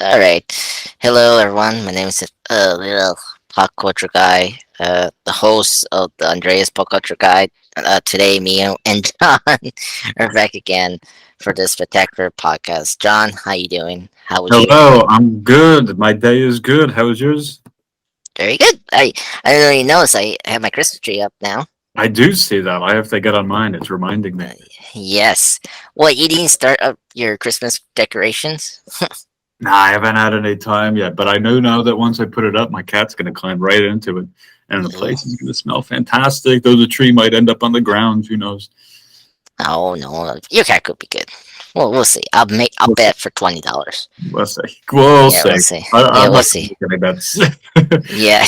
All right. Hello, everyone. My name is Little Pop Culture Guy, the host of the Andreas Pop Culture Guide. Today, me and John are back again for this spectacular podcast. John, how you doing? How was your day? Hello, I'm good. My day is good. How was yours? Very good. I didn't really notice I have my Christmas tree up now. I do see that. I have to get on mine. It's reminding me. Uh, yes. What, you didn't start up your Christmas decorations? Nah, I haven't had any time yet, but I know now that once I put it up, my cat's going to climb right into it, and the Yeah. place is going to smell fantastic. Though the tree might end up on the ground, who knows? Oh no, your cat could be good. Well, we'll see. I'll We'll see. bet for $20. We'll see. We'll Yeah, we'll see. see. Yeah, I'm we'll not see. going to make any bets. Yeah.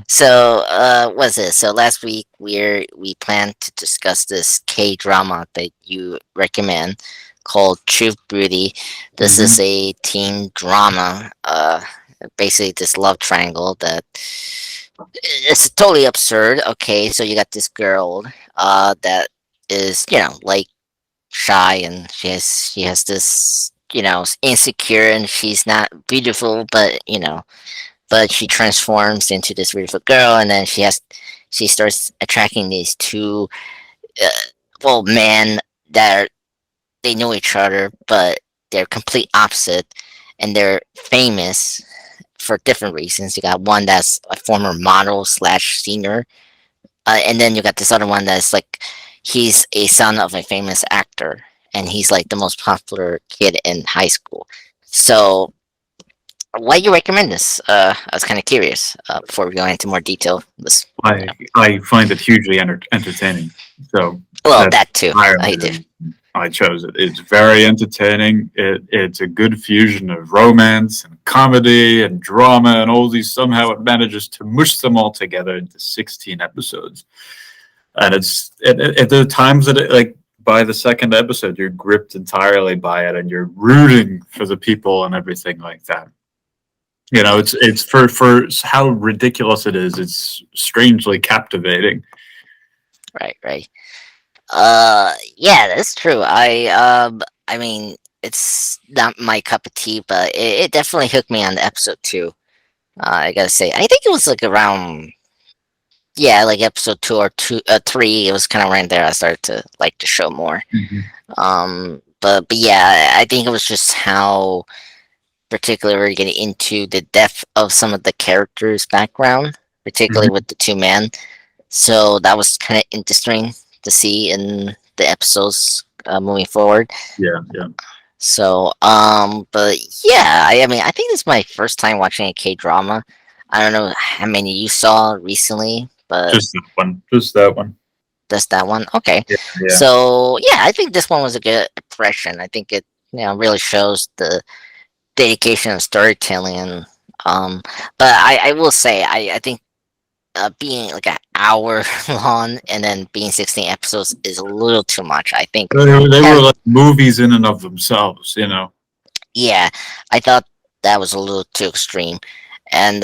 So, what's it? So last week we planned to discuss this K drama that you recommend called Truth Beauty. This hmm is a teen drama. Basically this love triangle that it's totally absurd. Okay, so you got this girl, that is like shy, and she has this insecure, and she's not beautiful, but she transforms into this beautiful girl, and then she starts attracting these two uh, men that they know each other, but they're complete opposite, and they're famous for different reasons. You got one that's a former model slash singer, and then you got this other one that's like he's a son of a famous actor, and he's like the most popular kid in high school. So why you recommend this? I was kind of curious. Before we go into more detail, this, I find it hugely entertaining. So well, that's that too. entirely I the do. reason I chose it. It's very entertaining. It's a good fusion of romance and comedy and drama and all these. Somehow it manages to mush them all together into 16 episodes. And there are times that like by the second episode you're gripped entirely by it and you're rooting for the people and everything like that. You know, it's for how ridiculous it is. It's strangely captivating. Right, right. Yeah, that's true. I mean, it's not my cup of tea, but it definitely hooked me on the episode two. I gotta say, I think it was like around, yeah, like episode two or three. It was kind of right there. I started to like the show more. Mhm. But yeah, I think it was just how particularly getting into the depth of some of the characters' background, particularly Mhm. with the two men. So that was kind of interesting to see in the episodes moving forward. Yeah, yeah. But yeah, I mean, I think this is my first time watching a K drama. I don't know how many you saw recently, but Just that one. Just that one. that's that one. Okay, Yeah, yeah. so yeah, I think this one was a good impression. I think it really shows the dedication of storytelling. And, um, but I will say I think being like an hour long and then being 16 episodes is a little too much. I think They were have like movies in and of themselves, you know. yeah, I thought that was a little too extreme, and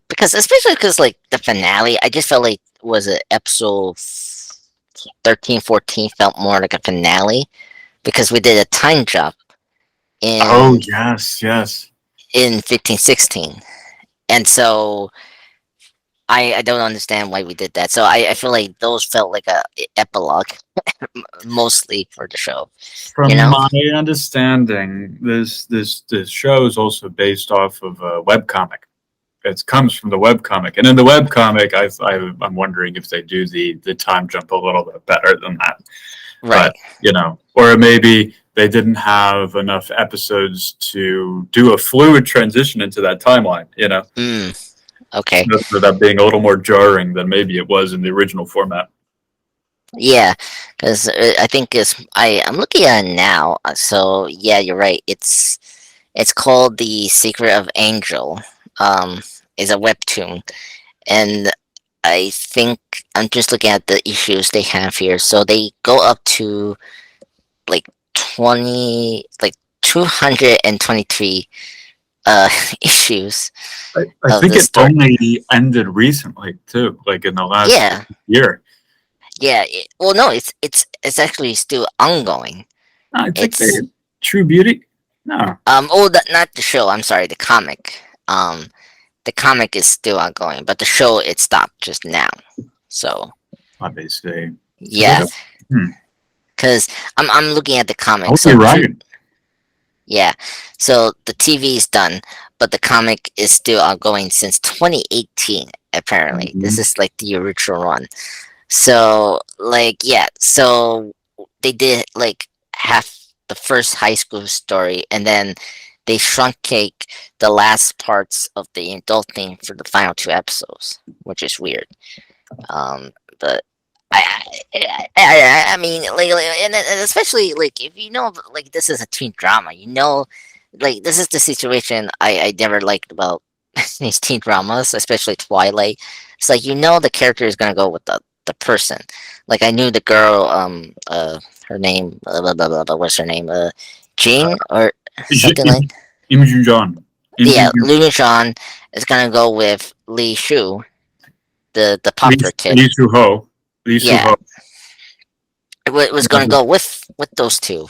because especially because like the finale, I just felt like was it episode 13, 14 felt more like a finale because we did a time jump Oh in yes, yes. 15, 16, and so I don't understand why we did that. So I feel like those felt like a epilogue mostly for the show, you From know? my understanding, this show is also based off of a webcomic. It comes from the webcomic, and in the webcomic, I'm wondering if they do the time jump a little bit better than that. Right. But you know, or maybe they didn't have enough episodes to do a fluid transition into that timeline. You know, Mm, okay. that ended up being a little more jarring than maybe it was in the original format. Yeah, because I think I'm looking at it now. So yeah, you're right. It's called The Secret of Angel. Is a webtoon, and I think I'm just looking at the issues they have here. So they go up to like 223 uh issues I of think this it story. only ended recently too, like in the last Yeah, year. yeah. No, it's actually still ongoing. I think they It's True Beauty. No, Oh, not the show. I'm sorry, the comic. The comic is still ongoing, but the show it stopped just now. So obviously, because I yeah, don't. Hmm. because I'm looking at the Oh, comic. So you're June, right. yeah. So the TV is done, but the comic is still ongoing since 2018. Apparently, this Mhm. is like the original one. So like yeah, so they did like half the first high school story, and then they truncate the last parts of the adult theme for the final two episodes, which is weird. Um, but I mean, like, and especially like if you know, like this is a teen drama, you know, like this is the situation I never liked about these teen dramas, especially Twilight. It's like you know the character is gonna go with the person. Like I knew the girl, her name, blah, blah, blah, blah, what's her name, Jean or something like. Im Jun John. Im Jun Yeah, Luna Jean is gonna go with Lee Shu, the popular kid. Lee Soo Ho. Lee Soo Yeah, Ho. it was gonna go with those two,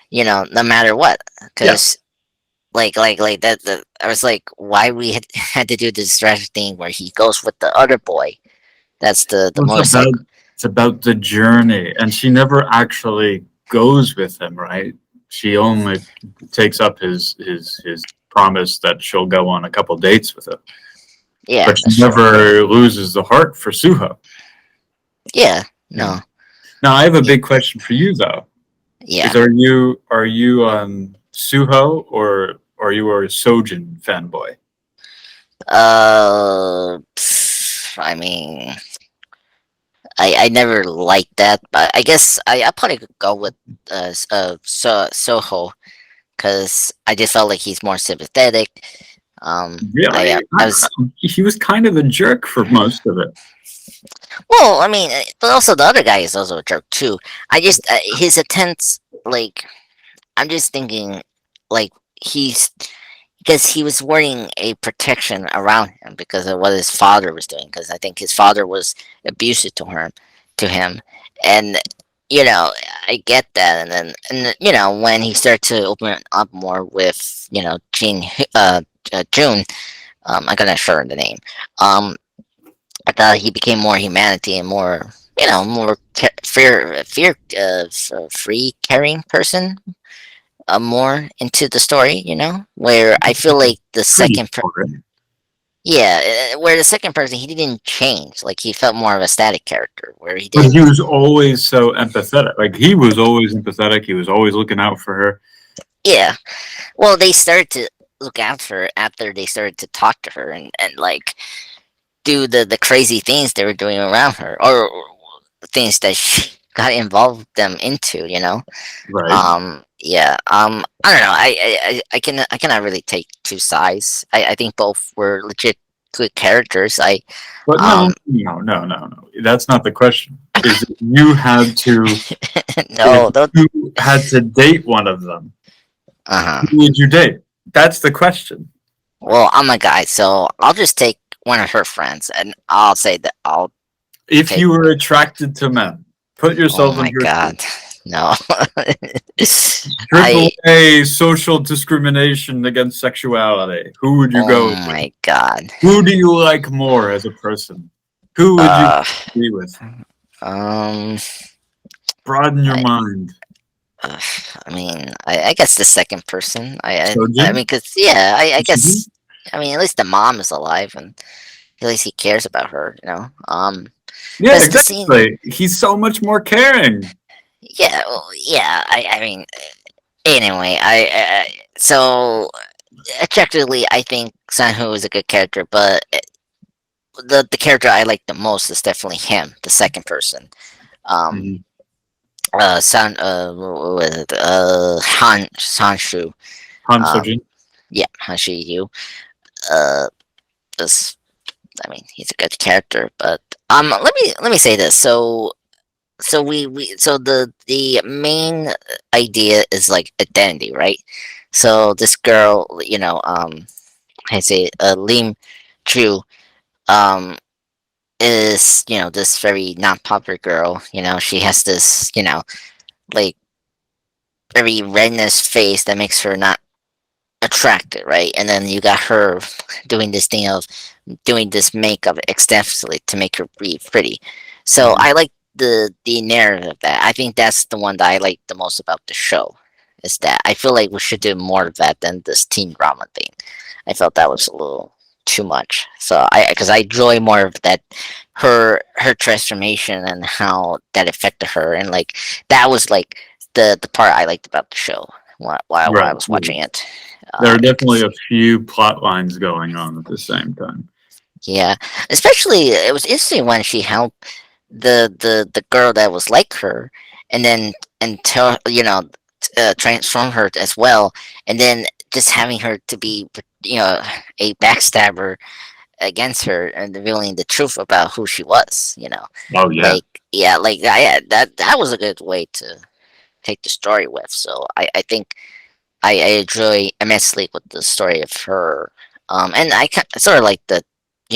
you know, no matter what, Yeah. because like that. I was like, why we had to do this strategy thing where he goes with the other boy. That's the Well, motorcycle. it's about the journey, and she never actually goes with him, right? She only takes up his promise that she'll go on a couple dates with him, Yeah, but she that's true. never loses the heart for Suho. Yeah, Yeah. no, Now, I have a yeah, big question for you, though. yeah. Is are you Suho or are you a Sojin fanboy? I mean, I never liked that, but I guess I probably could go with Soho because I just felt like he's more sympathetic. Really? I was He was kind of a jerk for most of it. well, I mean, but also the other guy is also a jerk too. I just his attempts, like I'm just thinking, like he's because he was wearing a protection around him because of what his father was doing. Because I think his father was abusive to him, and you know I get that. And then you know when he started to open up more with June, I gotta show her the name. Um, I thought he became more humanity and more more free caring person, more into the story, where I feel like the Pretty second, for it. yeah, where the second person he didn't change, like he felt more of a static character, where he But he didn't, was always so empathetic. Like he was always empathetic. He was always looking out for her. yeah. Well, they started to look out for her after they started to talk to her and like do the crazy things they were doing around her, or things that she got involved them into, Right. Yeah. I don't know. I cannot really take two sides. I think both were legit good characters. But no, Um no, no, no, no. That's not the question. Is that you had to if no, don't. you had to date one of them, Uh-huh. who would you date? That's the question. Well, I'm a guy, so I'll just take one of her friends, and I'll say that I'll If take. you were attracted to men, put Oh yourself in my her shoes. god, no. Strip I. away social discrimination against sexuality. Who would you Oh go with? my god. Who do you like more as a person? Who would you Uh. be with? Um. Broaden your I. mind. Uh, I mean, I guess the second person. I Sojin? mean, cause yeah, I Sojin? guess. I mean, at least the mom is alive, and at least he cares about her. Yeah, Cause the scene. exactly. He's so much more caring. Yeah, well, yeah. I mean, anyway, so objectively, I think Sanhu is a good character, but the character I like the most is definitely him, the second person. Um, Mhm. San what was it? Han Sanshu. Han Um, Sojin. yeah, Hashi Yu. Uh, this, I mean, he's a good character, but let me say this. So so the main idea is like identity, right? So this girl, I say Lim Chu, um, is this very not popular girl. She has this like very redness face that makes her not attracted, right? And then you got her doing this thing of doing this makeup extensively to make her breathe pretty. So Mhm. I like the narrative of that. I think that's the one that I like the most about the show. Is that I feel like we should do more of that than this teen drama thing. I felt that was a little too much. So I because I enjoy more of that her transformation and how that affected her and like that was like the part I liked about the show while Right. I was Yeah. watching it. There are definitely 'Cause a few plot lines going on at the same time. yeah, especially it was interesting when she helped the girl that was like her, and then and tell transform her as well, and then just having her to be a backstabber against her and revealing the truth about who she was. Oh yeah. Like yeah, like yeah, that was a good way to take the story with. So I think I enjoy immensely with the story of her. And sort of like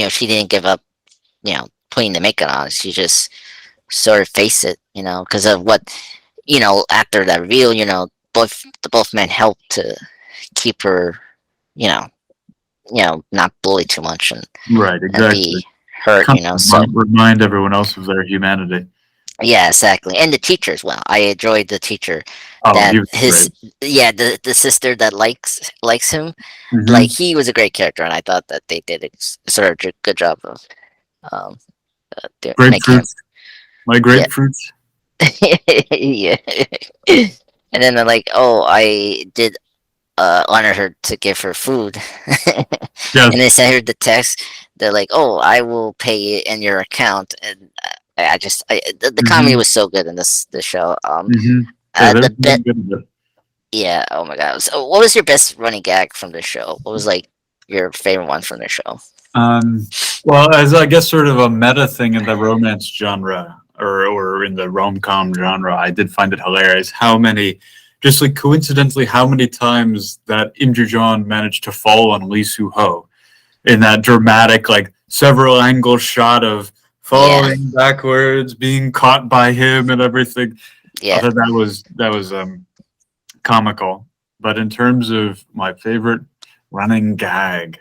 she didn't give up, putting the makeup on. She just sort of faced it, because of what, after that reveal, both men helped to keep her, you know, not bullied too much Right. and Exactly. be hurt, Kind of So remind everyone else of their humanity. yeah, exactly. And the teacher as well. I enjoyed the teacher Oh, that he was his great. yeah the sister that likes him. Like Hmm. he was a great character, and I thought that they did a sort of good job of um making him. Grapefruits. My Yeah. grapefruits. Yeah. And then they're like, "Oh, I did honor her to give her food," and Yes. they sent her the text. They're like, "Oh, I will pay it in your account," and the comedy Hmm. was so good in this show. Hmm. Yeah, they're The very bit, good at it. yeah. Oh my god. So, what was your best running gag from the show? What was like your favorite one from the show? Um, well, as I guess sort of a meta thing in the romance genre or in the rom-com genre, I did find it hilarious how many, just like coincidentally, how many times that Im Joo-jeon managed to fall on Lee Soo-ho in that dramatic, like several angle shot of Yeah, falling backwards, being caught by him, and everything. I yeah, thought that was comical. But in terms of my favorite running gag,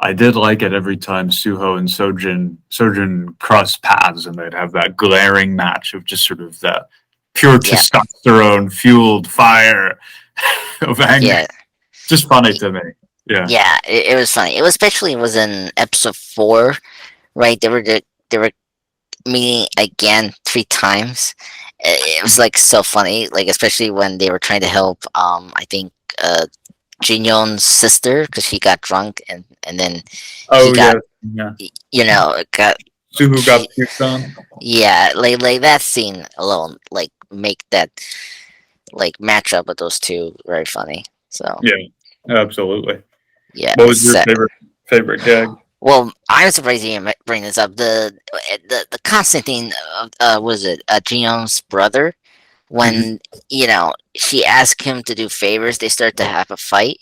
I did like it every time Suho and Sojin crossed paths, and they'd have that glaring match of just sort of that pure yeah, testosterone fueled fire of anger. yeah, Just funny to me. Yeah. yeah. It was funny. It was especially it was in episode 4, right? They were meeting again 3 times. It was like so funny, like especially when they were trying to help. I think Jin Yon's sister because she got drunk and then he Oh got yeah. Yeah. got Suho got she puked on. yeah like that scene alone like make that like match up with those two very funny. So Yeah. Absolutely. yeah, What was it's your favorite gag? well, I'm surprised you didn't bring this up. The constant thing of was it Jin brother Hmm. when she asked him to do favors, they start to have a fight,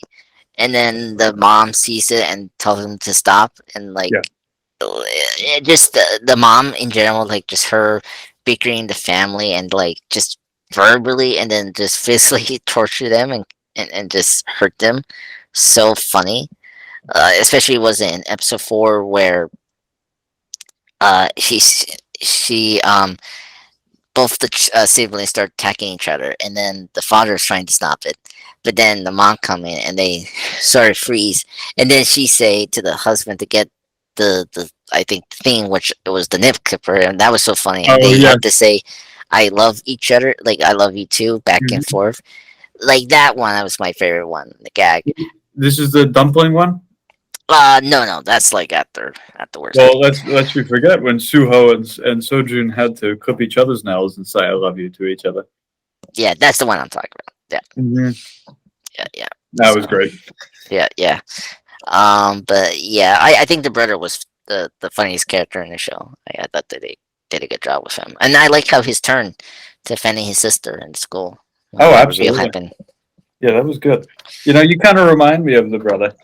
and then the mom sees it and tells him to stop, and like Yeah. just the mom in general, like just her bickering the family and like just verbally and then just physically torture them and just hurt them. So funny, especially was in episode 4 where she both the siblings start attacking each other, and then the father is trying to stop it, but then the mom come in and they sort of freeze, and then she say to the husband to get the I think thing which it was the nip clipper, and that was so funny, and Oh they yes. had to say, "I love each other," like "I love you too," back and Mhm. forth, like that one. That was my favorite one, the gag. This is the dumpling one. No, no, that's like afterwards. Well, let's we forget when Suho and Sojun had to clip each other's nails and say "I love you" to each other. Yeah, that's the one I'm talking about. Yeah, Hmm. yeah, yeah. That was So great. yeah, yeah. But yeah, I think the brother was the funniest character in the show. I thought that they did a good job with him, and I like how his turn defending his sister in school when Oh, that reveal absolutely. happened. Yeah, that was good. You know, you kind of remind me of the brother.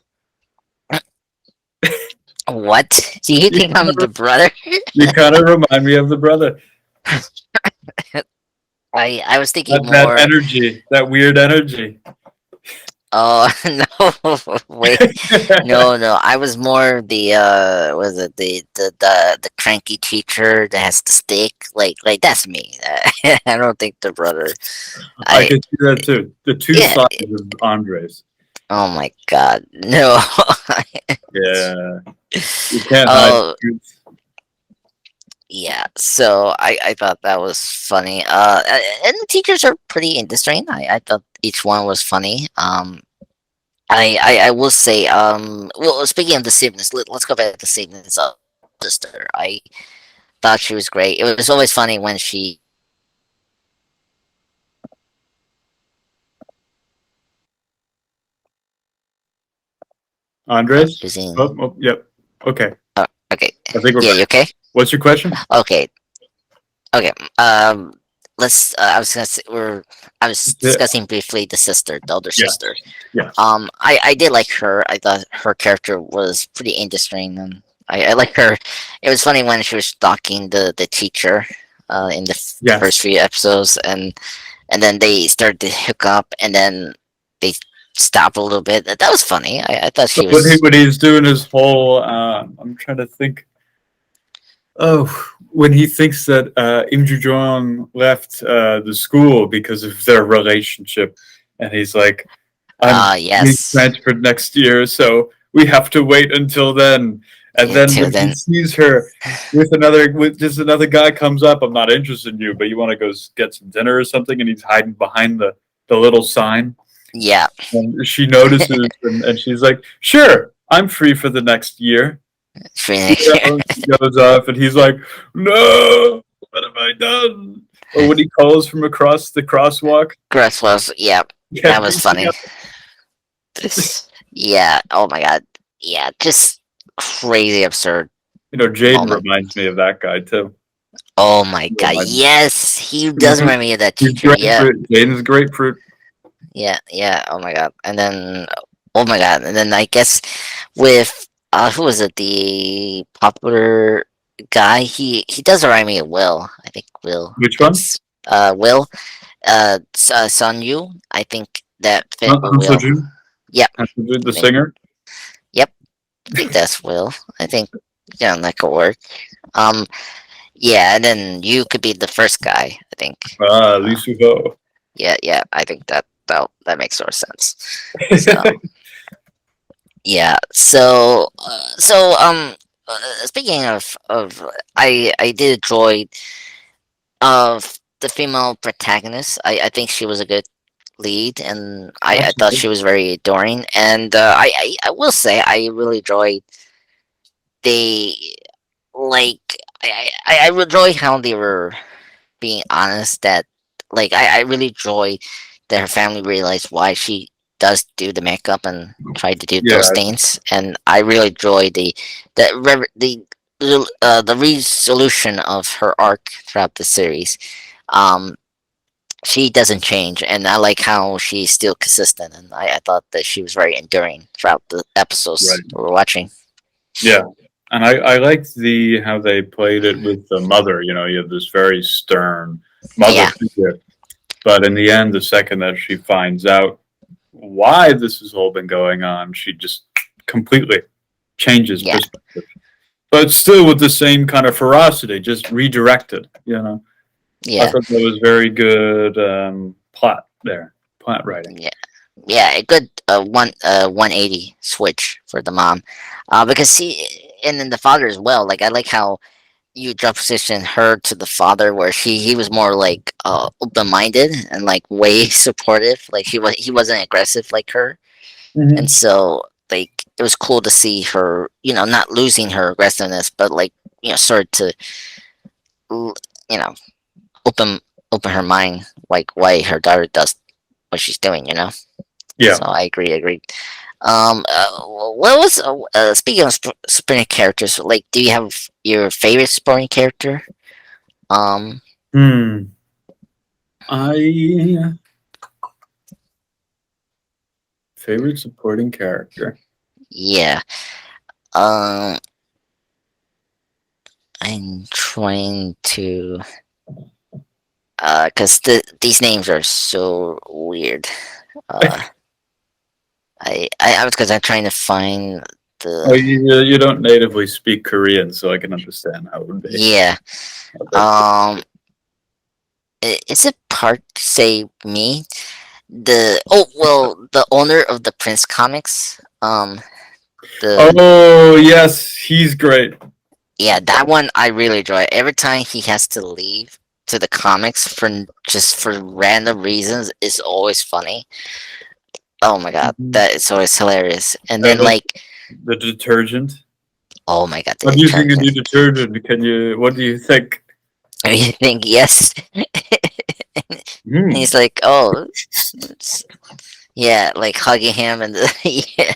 What? Do you You think kind I'm the of brother? you kind of remind me of the brother. I was thinking That more. energy, that weird energy. Oh no, wait, no. I was more the was it the cranky teacher that has the stick? Like that's me. I don't think the brother. I I can see that too. The two yeah. sides of Andres. Oh my god, no. Yeah, you can't hide the Oh truth. yeah. So I thought that was funny. And the teachers are pretty interesting. I thought each one was funny. I will say, well, speaking of the siblings, let's go back to the siblings. Sister, I thought she was great. It was always funny when she Andres? using. Oh, oh, yep. Okay. Okay, I think we're yeah, back. you okay? What's your question? Okay, okay. Let's. I was gonna say I was Yeah. discussing briefly the sister, the older Yes. sister. Yes. I did like her. I thought her character was pretty interesting, and I like her. It was funny when she was stalking the teacher, in the first Yes. few episodes, and then they started to hook up, and then they stopped a little bit. That was funny. I thought So she was. when he's doing his whole, I'm trying to think. Oh, when he thinks that Im Ju Jong left the school because of their relationship, and he's like, "I'm being Yes. transferred next year, so we have to wait until then." And then Until when he then, sees her with just another guy comes up, "I'm not interested in you, but you want to go get some dinner or something," and he's hiding behind the little sign, yeah. and she notices, and she's like, "Sure, I'm free for the next year." You know, she goes off, and he's like, "No, what have I done?" Or when he calls from across the crosswalk, Grass was. Yeah, yeah, that was funny. Yeah. Oh my god. Yeah. Just crazy absurd you know, Jaden moment. reminds me of that guy too. Oh my god. Reminds Yes, he does remind me of that He's teacher. Yeah. grapefruit. Jaden's grapefruit. Yeah. Yeah. Oh my god. And then. Oh my god. And then I guess with who was it? The popular guy. He does remind me of Will. I think Will. Which one? That's Will. Sun Yu. I think that fit with Han Will. Seo-jun? Yep. Han Seo-jun, I the think. singer? Yep. I think that's Will. I think. Yeah, that could work. Um. Yeah, and then you could be the first guy. I think. Ah, Lee Uh, Soo-ho. yeah. Yeah. I think that makes more sense. So yeah. Speaking of, I did enjoy of the female protagonist. I think she was a good lead, and I thought Absolutely. she was very adoring. And I will say I really enjoyed they like I enjoy how they were being honest. That like I really enjoy that her family realized why she does do the makeup and try to do Yeah, those things, and I really enjoy the resolution of her arc throughout the series. Um, she doesn't change, and I like how she's still consistent. And I thought that she was very enduring throughout the episodes right. that we're watching. Yeah. And I liked the how they played it with the mother. You know, you have this very stern mother Yeah, figure, but in the end, the second that she finds out why this has all been going on, she just completely changes yeah, perspective. But still with the same kind of ferocity, just redirected. You know, I yeah, thought that was very good plot there, plot writing. yeah, yeah. A good 180 switch for the mom, because and then the father as well. Like I like how you juxtaposition her to the father, where he was more like open minded and like way supportive. Like he wasn't aggressive like her, and Hmm. so like it was cool to see her, not losing her aggressiveness, but like sort to l- you know open open her mind, like why her daughter does what she's doing. Yeah. So I agree. What was speaking of supporting characters? Like, do you have your favorite supporting character? Um, Hmm. I favorite supporting character. yeah. Um, I'm trying to cause these names are so weird. Uh, I was because I'm trying to find Oh, the you don't natively speak Korean, so I can understand how it would be. yeah. That's Um, is it Park Say Me? The the owner of the Prince comics. The oh yes, he's great. Yeah, that one I really enjoy. Every time he has to leave to the comics for just for random reasons, it's always funny. Oh my god, Mhm. that is always hilarious. And then The, like, the detergent. oh my god, the I'm using a new detergent. detergent. Can you? What do you think? You think yes? Hmm. He's like, oh, yeah, like hugging him and yeah,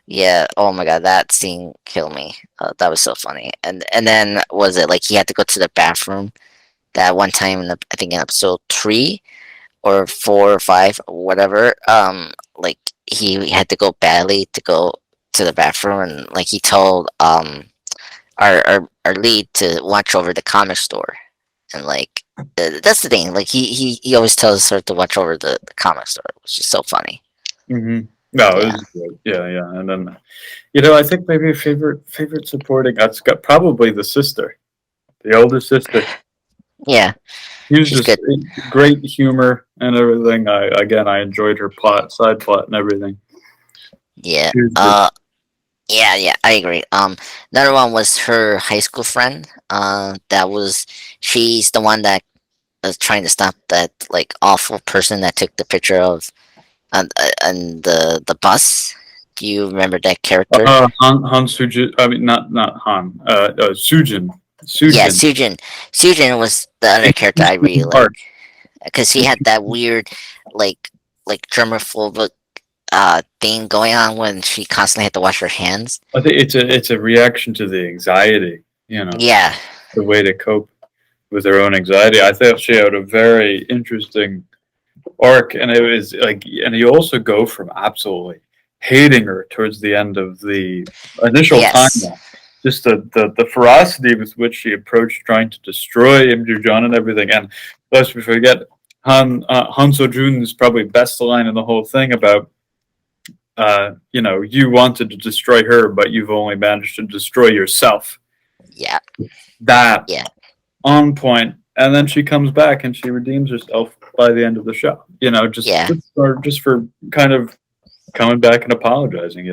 yeah. Oh my god, that scene killed me. That was so funny. And then was it like he had to go to the bathroom that one time in I think in episode 3 or 4 or 5 or whatever. Like he had to go badly to go to the bathroom, and like he told our lead to watch over the comic store, and like that's the thing. Like he always tells her to watch over the comic store, which is so funny. Hmm. No, it Yeah, was good. Yeah, yeah. And then I think maybe a favorite supporting. That's got probably the sister, the older sister. yeah, He was she's just good. great humor and everything. I enjoyed her side plot, and everything. Yeah. She was good. Yeah, yeah, I agree. Another one was her high school friend. She's the one that was trying to stop that like awful person that took the picture of on the bus. Do you remember that character? Han Sujin. I mean, not Han. Sujin. Yeah, Sujin. Sujin. Sujin was the other In character I really Sujin like Park. because he had that weird, like germaphobic thing going on when she constantly had to wash her hands. I think it's a reaction to the anxiety. Yeah, The way to cope with their own anxiety. I thought she had a very interesting arc, and it was like, and you also go from absolutely hating her towards the end of the initial yes, timeline. Just the ferocity with which she approached trying to destroy Im Joo-jeon and everything. And lest we forget, Han So-jun's probably best line in the whole thing about, you wanted to destroy her, but you've only managed to destroy yourself. yeah, That yeah, on point, and then she comes back and she redeems herself by the end of the show. yeah, Just for kind of coming back and apologizing.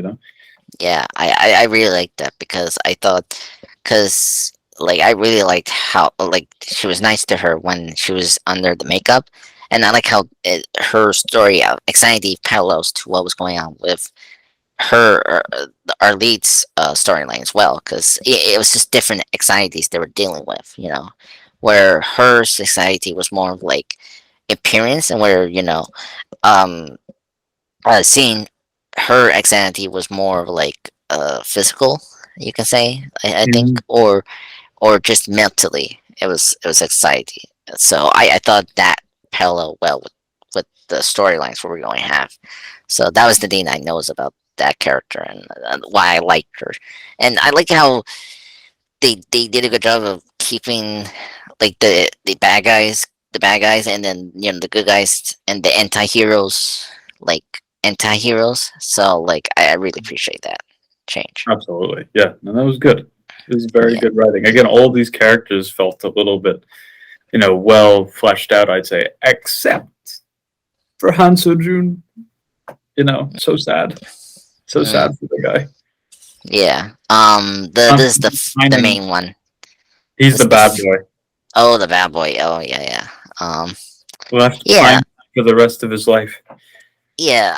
yeah. I really liked that because I thought, because like I really liked how like she was nice to her when she was under the makeup, and I like how her story of anxiety parallels to what was going on with her our lead's storyline as well, because it was just different anxieties they were dealing with, where her anxiety was more of like appearance, and where um seeing her anxiety was more of like physical, you can say, I think, Mhm. or just mentally it was anxiety. So I thought that parallel well with the storylines we were going to have. So that was the thing I knows about that character, and why I liked her. And I like how they did a good job of keeping like the bad guys, and then the good guys and the anti-heroes, like anti-heroes. So like I really appreciate that change. Absolutely, yeah, and that was good. It was very Yeah. good writing. Again, all these characters felt a little bit, well fleshed out. I'd say, except for Han So-jun. So sad, so Mm, sad for the guy. yeah. This is the Timing. main one. He's This the is the bad boy. oh, the bad boy. Oh yeah, yeah. Left Yeah, behind for the rest of his life. yeah.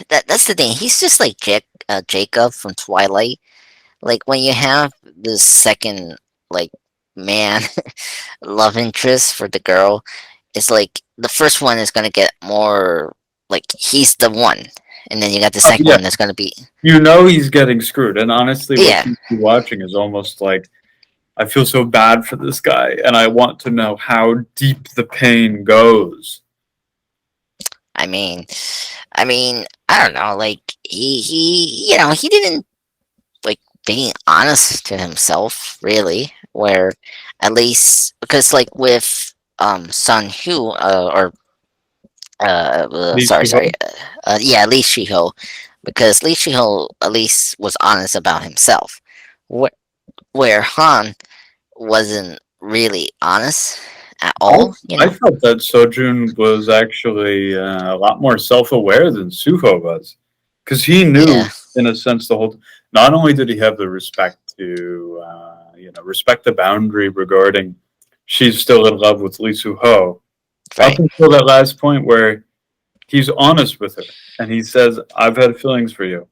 That's the thing. He's just like Jacob from Twilight. Like when you have the second like man love interest for the girl, it's like the first one is gonna get more like he's the one, and then you got the Oh second yeah, one that's gonna be he's getting screwed. And honestly, what yeah. you be watching is almost like, I feel so bad for this guy, and I want to know how deep the pain goes. I mean, I don't know. Like he didn't like being honest to himself really, where at least because like with Sun Hu or Lee sorry, Soo-ho? sorry. Yeah, Lee Shiho, because Lee Shiho at least was honest about himself, where Han wasn't really honest at I all. You I know? felt that Sojun was actually a lot more self-aware than Suho was, because he knew, Yeah, in a sense, the whole. Not only did he have the respect to, respect the boundary regarding she's still in love with Lee Soo-ho, up right. until that last point where he's honest with her and he says, "I've had feelings for you.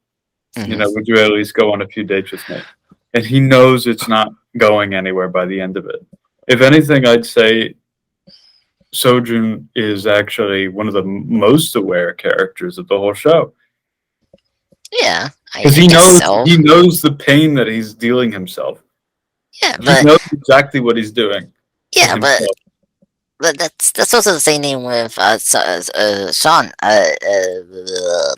Hmm. Would you at least go on a few dates with me?" And he knows it's not going anywhere by the end of it. If anything, I'd say Sojun is actually one of the most aware characters of the whole show Yeah, because I guess so. he knows the pain that he's dealing himself. Yeah, He knows exactly what he's doing to yeah, himself. but that's also the same thing with Sean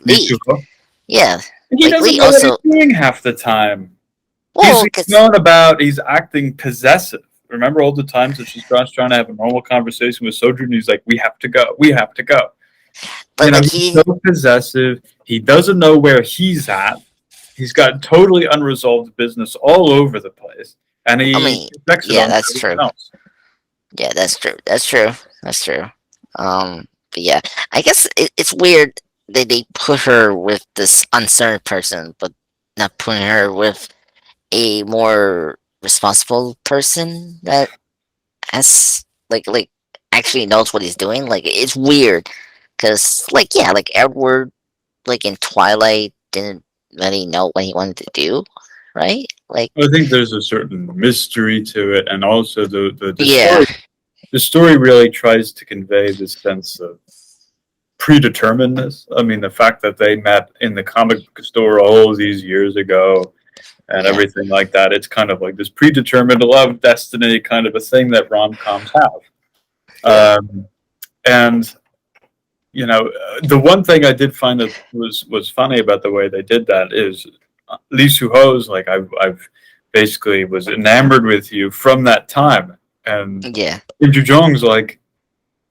Lee Lee. Soo-ho. Yeah, He like doesn't Lee know what he's also. doing half the time. Well, He's cause known about he's acting possessive. Remember all the times that she's trying to have a normal conversation with Sojun? He's like, "We have to go. We have to go." but like He's he. so possessive. He doesn't know where he's at. He's got totally unresolved business all over the place, and I he mean, projects it yeah, onto that's everyone true. else. Yeah, that's true. That's true. That's true. But yeah, I guess it's weird that they put her with this uncertain person, but not putting her with a more responsible person that has like actually knows what he's doing. Like it's weird, cause like yeah, like Edward like in Twilight didn't really know what he wanted to do, right? Like I think there's a certain mystery to it, and also the yeah, story. The story really tries to convey this sense of predeterminedness. I mean, the fact that they met in the comic book store all these years ago and yeah, everything like that. It's kind of like this predetermined love destiny kind of a thing that rom coms yeah, have. And the one thing I did find that was funny about the way they did that is Lee Soo-ho's like I've basically was enamored with you from that time, and yeah, Kim Joo-jong's like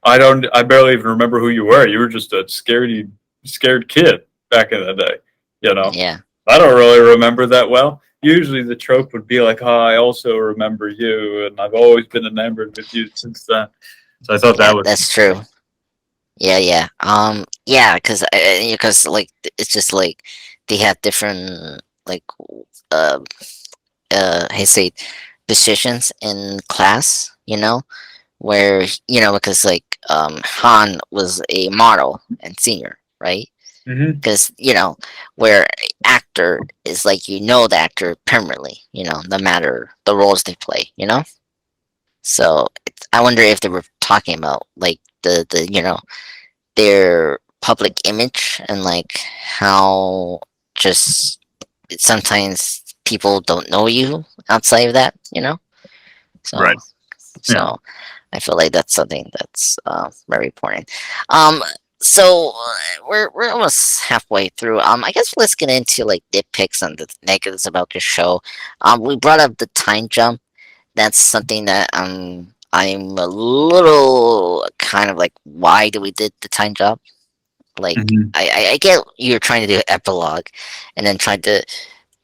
I barely even remember who you were. You were just a scared kid back in the day. You know, yeah. I don't really remember that well. Usually the trope would be like, "Oh, I also remember you, and I've always been enamored with you since then." So I thought that Yeah, was that's true. Yeah, yeah. Yeah, because like it's just like they have different like uh how you say positions in class, where because like Han was a model and singer, right? hmm Because where actor is like the actor permanently, no matter the roles they play, So I wonder if they were talking about like the their public image and like how just sometimes people don't know you outside of that, right. so Yeah. so I feel like that's something that's very important. um so we're almost halfway through. I guess let's get into like nitpicks and the negatives about the show. We brought up the time jump. That's something that I'm a little kind of like, why do we did the time jump? Like hmm I get you're trying to do epilogue and then trying to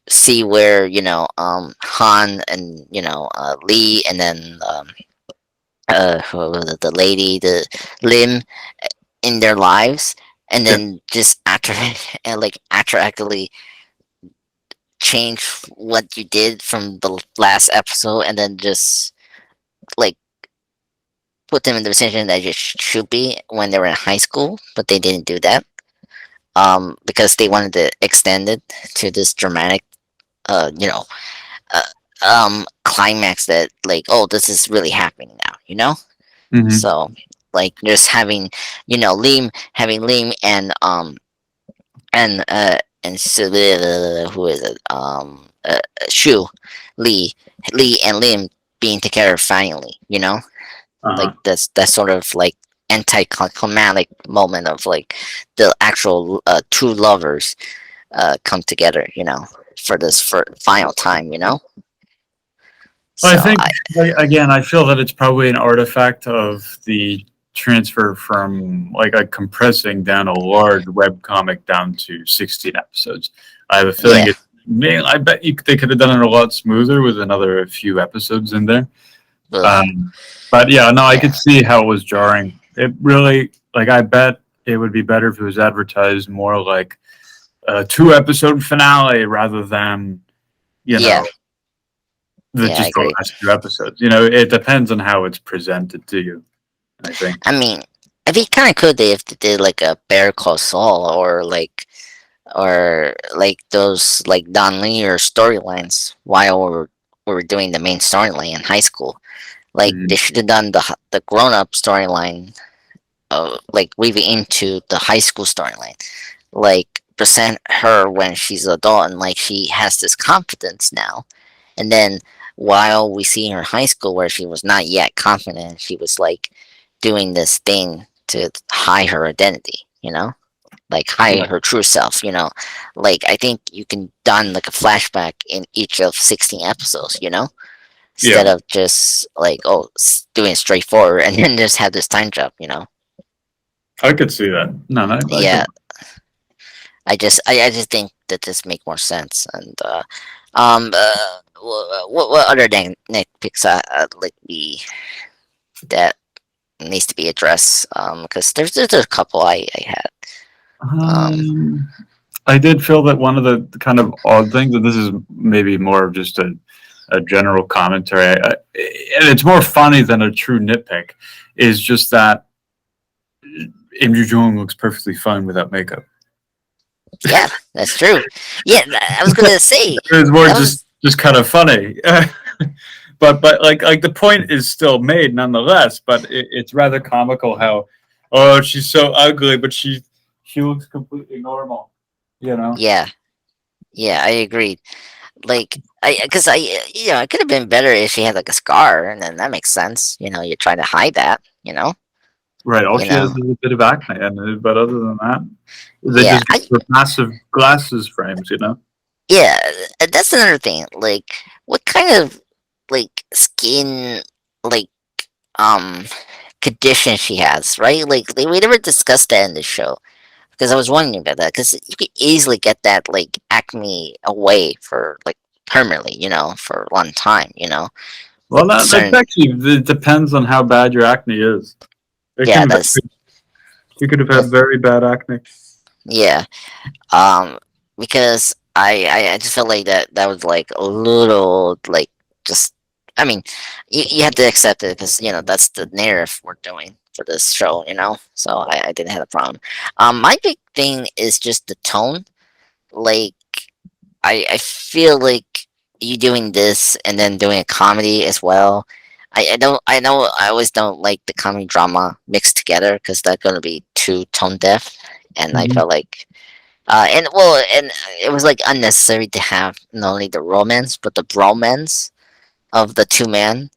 see where Han and Lee and then who was it, the lady, the Lim, in their lives, and Yeah. then just after and like after actually change what you did from the last episode and then just like put them in the position that you should be when they were in high school, but they didn't do that. Because they wanted to extend it to this dramatic, uh, you know, uh, climax that like, oh, this is really happening now. hmm So like, just having, having Liam and so, who is it? Shu, Lee, Lee and Liam being together finally. Like Uh-huh. that's sort of like anticlimactic moment of like the actual true lovers come together, for this for final time. I So think I again, I feel that it's probably an artifact of the transfer from like a compressing down a large web comic down to 16 episodes. I have a feeling Yeah. it may. I bet they could have done it a lot smoother with another few episodes in there. Ugh. Um, but yeah, no, I Yeah. could see how it was jarring. It really, like, I bet it would be better if it was advertised more like a 2 episode finale rather than, you Yeah. know, Yeah. I just the agree. last 2 episodes. It depends on how it's presented to you, I think. I mean, if he kind of could, if they did like a Bear Call Saul or like those like Don Lee or storylines while we were doing the main storyline in high school. Like they Mhm. should have done the grown up storyline, like weaving into the high school storyline. Like present her when she's an adult and like she has this confidence now, and then while we see her high school where she was not yet confident, she was like doing this thing to hide her identity. Like hide Right. her true self. Like I think you can done like a flashback in each of 16 episodes. Yeah, Instead of just like doing straightforward and then just have this time jump. I could see that. No, no, I Yeah, could. I just think that this make more sense. And what other nitpicks like that needs to be addressed? Because there's a couple I had. Um, Um, I did feel that one of the kind of odd things, and this is maybe more of just a general commentary, and it's more funny than a true nitpick, is just that Im Joo Jung looks perfectly fine without makeup. yeah, that's true. Yeah, I was gonna say It's more that just kind of funny. But like the point is still made nonetheless. But it's rather comical how, oh, she's so ugly, but she looks completely normal. You know. yeah, yeah, I agree. Like because it could have been better if she had like a scar, and then that makes sense. You're trying to hide that. Right. All You she has know. is a bit of acne, and but other than that, they Yeah, just get the massive glasses frames. yeah. That's another thing. Like, what kind of like skin like um condition she has, right? Like, we never discussed that in the show because I was wondering about that because you could easily get that like acne away for like permanently, for a long time, Well, with that's certain. actually it depends on how bad your acne is. It Yeah, can that's you could have had that's very bad acne. yeah. Um, because I just felt like that was like a little like just. I mean, you have to accept it because that's the narrative we're doing for this show. So I didn't have a problem. My big thing is just the tone. Like I feel like you doing this and then doing a comedy as well. I don't I know I always don't like the comedy drama mixed together because that's gonna be too tone deaf, and I Mhm. felt like and it was like unnecessary to have not only the romance but the bromance of the two men.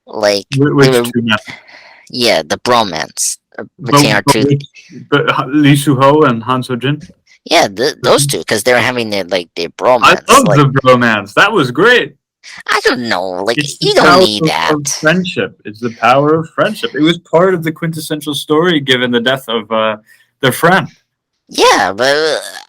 Like they Which were, two now? yeah, the bromance But, between our but two. which but Lee Soo Ho and Han So Jin. Yeah, those two because they were having their I bromance. love Like the bromance. That was great. I don't know, like It's the you don't power need of that. friendship. It's the power of friendship. It was part of the quintessential story, given the death of their friend. Yeah, but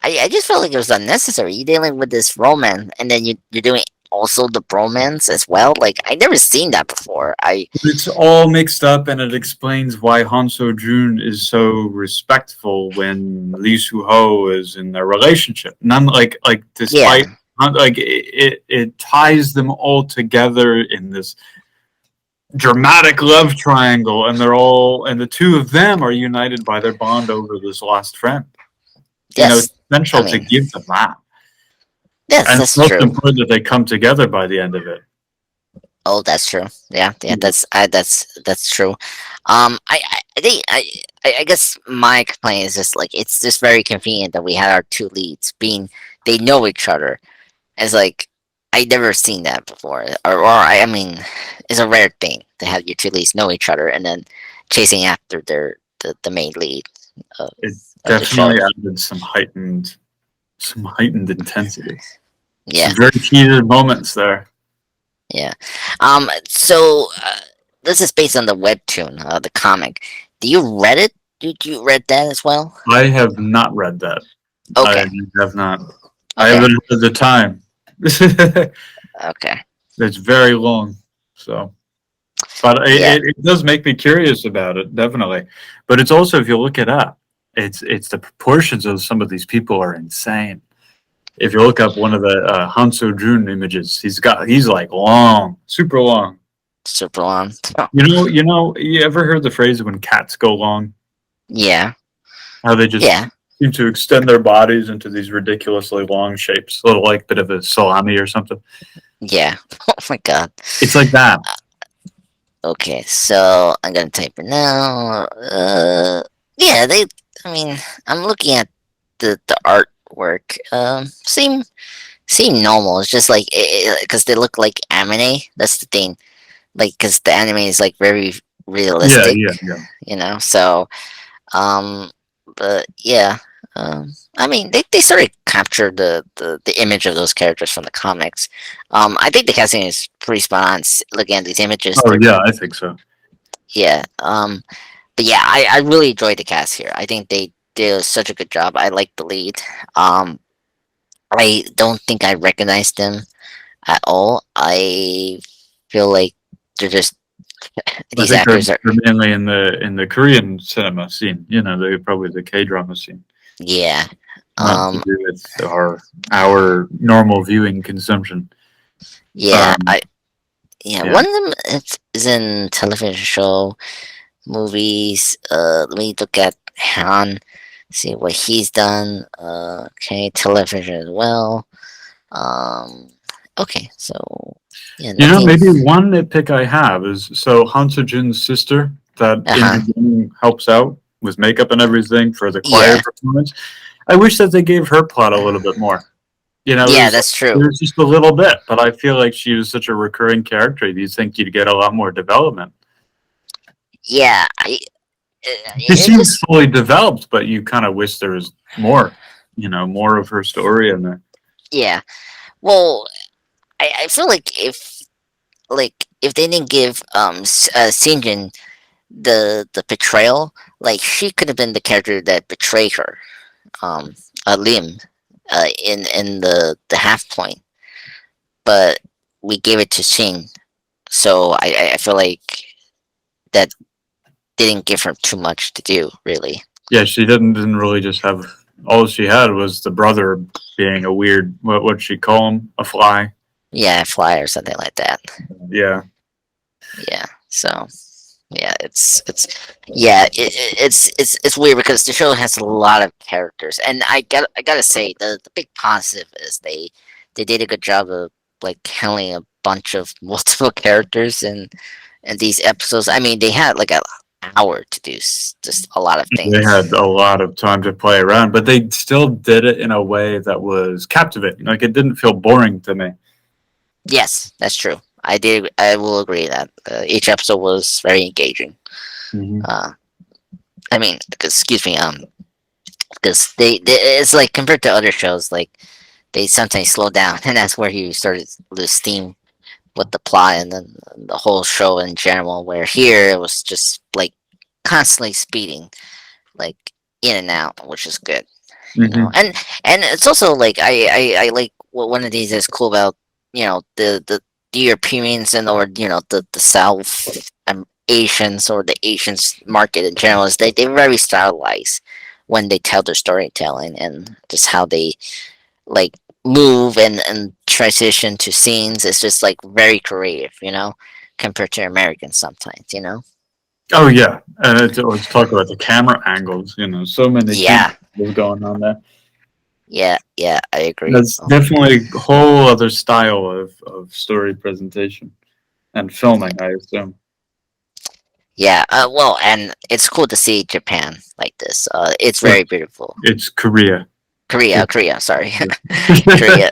I just felt like it was unnecessary. You're dealing with this romance, and then you're doing also the bromance as well. Like I never seen that before. It's all mixed up, and it explains why Han So Jun is so respectful when Lee Soo Ho is in their relationship. None like despite Yeah, like it ties them all together in this dramatic love triangle, and the two of them are united by their bond over this lost friend. It's yes. I essential to mean, give them that, yes, and it's that's most true. important that they come together by the end of it. Oh, that's true. Yeah, yeah, that's true. I think I guess my complaint is just like it's just very convenient that we had our two leads being they know each other. It's like I never seen that before, or I mean, it's a rare thing to have your two leads know each other and then chasing after the main lead of, It of the show. definitely added some heightened intensity. Yeah, Some very heated moments there. yeah. So this is based on the webtoon, the comic. Do you read it? Did you read that as well? I have not read that. I Okay. have not. I Okay. haven't had the time. It's Okay. very long, so. But Yeah. it does make me curious about it, definitely. But it's also, if you look it up, it's the proportions of some of these people are insane. If you look up one of the Han Seo-jun images, he's like long, super long. Super long. You ever heard the phrase when cats go long? Yeah. How they just Yeah. seem to extend their bodies into these ridiculously long shapes, a little like bit of a salami or something. Yeah. Oh my god. It's like that. Okay, so I'm gonna type it now. Yeah, they. I mean, I'm looking at the artwork. Seem normal. It's just like because they look like anime. That's the thing. Like, because the anime is like very Yeah, realistic. yeah, yeah. So um, but yeah. I mean, they sort of captured the image of those characters from the comics. I think the casting is pretty spot on. Looking at these images, Oh they're yeah, I think so. yeah. But yeah, I really enjoyed the cast here. I think they did such a good job. I like the lead. Um, I don't think I recognized them at all. I feel like they're just I these think they're, actors are they're mainly in the Korean cinema scene. They're probably the K drama scene, yeah. not to Um, do with our normal viewing consumption. yeah. Um, Yeah. yeah, One of them is in television show, movies. Let me look at Han. See what he's done. Okay, television as well. Um, okay, so yeah, nothing. maybe one nitpick I have is so Han Seo-jun's sister that Uh in the huh. beginning helps out with makeup and everything for the choir Yeah, performance. I wish that they gave her plot a little bit more. yeah, that's It true. was just a little bit, but I feel like she was such a recurring character. You'd think you'd get a lot more development. Yeah, She it seems just fully developed, but you kind of wish there was more, more of her story in there. yeah. Well, I feel like if they didn't give Sinjin the betrayal, like she could have been the character that betrayed her, Lim, in the half point, but we gave it to Shin, so I feel like that didn't give her too much to do, really. Yeah, she didn't really just have all she had was the brother being a weird what'd she call him? A fly. Yeah, fly or something like that. Yeah. Yeah, so yeah, yeah, it's weird because the show has a lot of characters, and I gotta say the big positive is they did a good job of like handling a bunch of multiple characters in these episodes. I mean, they had like a hour to do just a lot of They had things. a lot of time to play around, but they still did it in a way that was captivating. Like it didn't feel boring to me. Yes, that's true. I will agree that each episode was very engaging. Hmm. Uh, I mean, excuse me, because they it's like compared to other shows, like they sometimes slow down, and that's where you start to lose steam with the plot and then the whole show in general. Where here it was just like constantly speeding, like in and out, which is good, Hmm. And it's also like I like what one of these is cool about the Europeans and or the South Asians or the Asians market in general is they're very stylized when they tell their storytelling and just how they like move and transition to scenes. It's just like very creative, compared to Americans sometimes. Oh yeah, and let's talk about the camera angles. So many camera Yeah, angles going on there. yeah, I agree. That's definitely a whole other style of story presentation and filming, I assume. Yeah, well, and it's cool to see Japan like this. It's Well, very beautiful. it's Korea. It's Korea, sorry, Korea. Korea.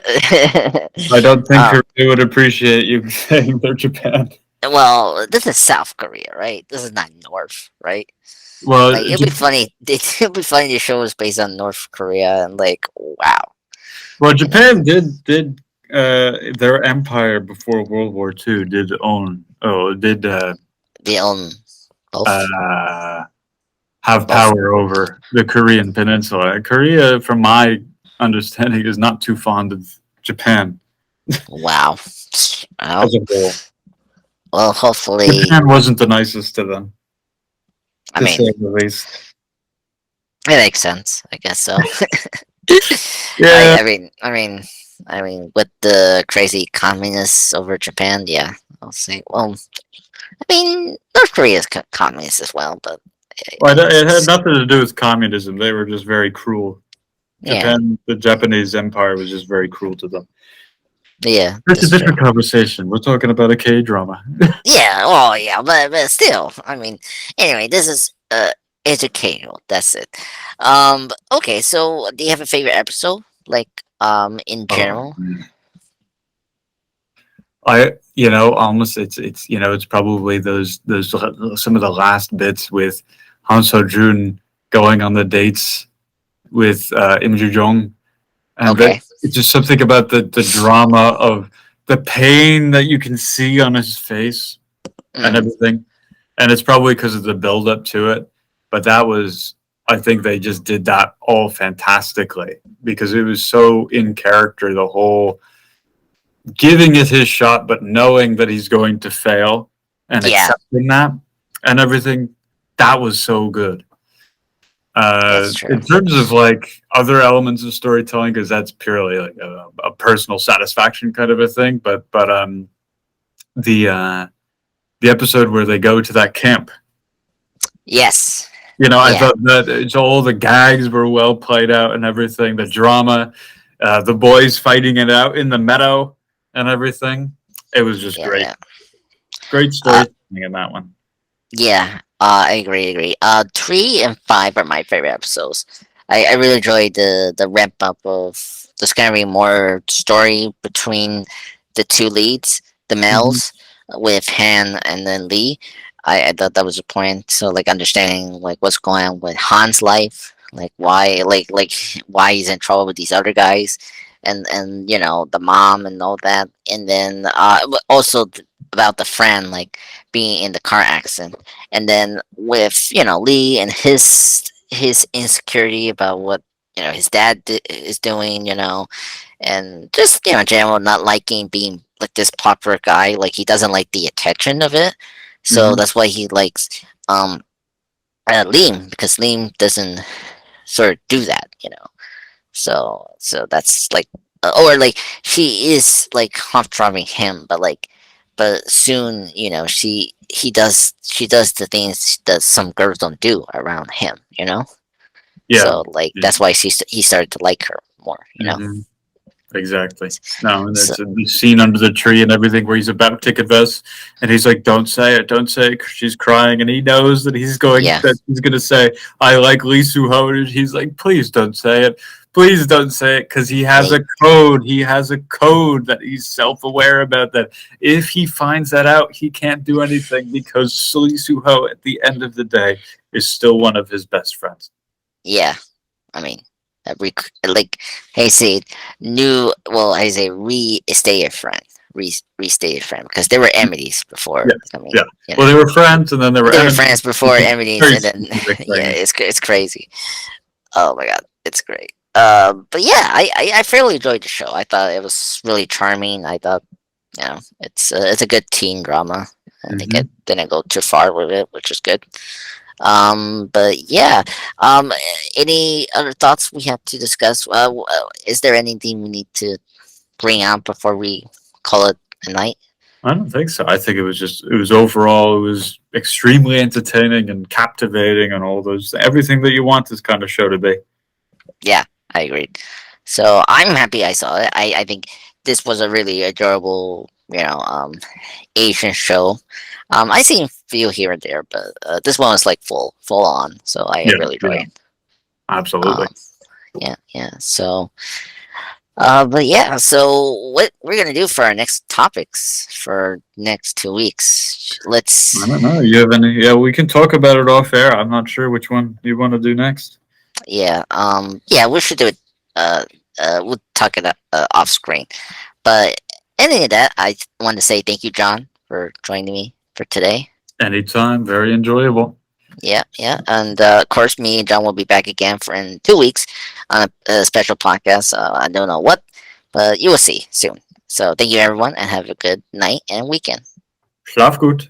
I don't think uh, Korea would appreciate you saying they're Japan. well, this is South Korea, right? This is not North, right? Well, Like it'd be funny. It'd be funny to show us based on North Korea and like, wow, you know, Japan did their empire before World War II did own. Oh, did they own both. uh have Both. power over the Korean peninsula. And Korea, from my understanding, is not too fond of Japan Wow. Well, as a whole. well, hopefully. Japan wasn't the nicest to them, I to mean, say the least. it makes sense. I guess so. I, Yeah, I mean, I mean, I mean, with the crazy communists over Japan, yeah, I'll say. Well, I mean, North Korea is communist as well, but well, it had it's nothing to do with communism. They were just very cruel. yeah, The Japanese Empire was just very cruel to them. yeah, It's a that's true. different conversation. We're talking about a K drama. Yeah, well, yeah, but still, I mean, anyway, this is educational. That's it. Okay, so do you have a favorite episode, like in general? Um, almost it's probably those some of the last bits with Han So Jun going on the dates with Im Joo Jong, and that Okay. it's just something about the drama of the pain that you can see on his face and Mm, everything, and it's probably because of the build up to it. But that was, I think they just did that all fantastically because it was so in character. The whole giving it his shot, but knowing that he's going to fail and yeah, accepting that and everything, that was so good. that's true. In terms of like other elements of storytelling, because that's purely like a personal satisfaction kind of a thing. But the uh, the episode where they go to that camp, Yes. I Yeah. thought that it's all the gags were well played out and everything. The drama, the boys fighting it out in the meadow and everything. It was just Yeah. great. Yeah. Great Uh, storytelling in that one. yeah. I agree. Agree. 3 and 5 are my favorite episodes. I really enjoyed the ramp up of there's gonna be more story between the two leads, the Mhm. males, with Han and then Lee. I thought that was the point. So like understanding like what's going on with Han's life, like why why he's in trouble with these other guys, and the mom and all that, and then but also about the friend like being in the car accident, and then with Lee and his insecurity about what his dad is doing, and just general not liking being like this popular guy, like he doesn't like the attention of it, so Mhm. that's why he likes um Liam, because Liam doesn't sort of do that, so that's like or like she is like heartthrobbing him, but soon she does the things that some girls don't do around him. Yeah. So like Yeah. that's why he started to like her more. Mhm. Exactly. No, and So it's the scene under the tree and everything where he's about to confess, and he's like, "Don't say it, don't say it." 'Cause she's crying, and he knows that yeah, he's going to say, "I like Lee Soo Ho," and he's like, "Please don't say it, please don't say it," because he has hey, a code. He has a code that he's self-aware about. That if he finds that out, he can't do anything because Lee Soo Ho, at the end of the day, is still one of his best friends. yeah. I mean, like I say, I say restated friend, restated friend, because they were enemies before. Yeah, I mean, yeah. Well, they were friends, and then they were they were enemies. friends before It's a enemies, very and then specific yeah, thing. it's crazy. Oh my god, it's great. But yeah, I fairly enjoyed the show. I thought it was really charming. I thought it's a good teen drama. I think it Mhm. didn't go too far with it, which is good. But yeah, um, any other thoughts we have to discuss? Is there anything we need to bring out before we call it a night? I don't think so. I think it was overall, it was extremely entertaining and captivating and all those, everything that you want this kind of show to be. Yeah, I agreed. So I'm happy I saw it. I think this was a really adorable, Asian show. I seen a few here and there, but this one was like full on. So I Yeah, really enjoyed yeah, it. absolutely. Um, yeah, yeah. So, but yeah. So what we're gonna do for our next topics for next 2 weeks? I Let's don't know. You have any? Yeah, we can talk about it off air. I'm not sure which one you want to do next. yeah. We should do it. Uh, we'll talk it off screen. But any of that, I want to say thank you, John, for joining me for today. Anytime. Very enjoyable. Yeah, yeah, and of course, me and John will be back again for in 2 weeks on a special podcast. I don't know what, but you will see soon. So thank you, everyone, and have a good night and weekend. Schlaf gut.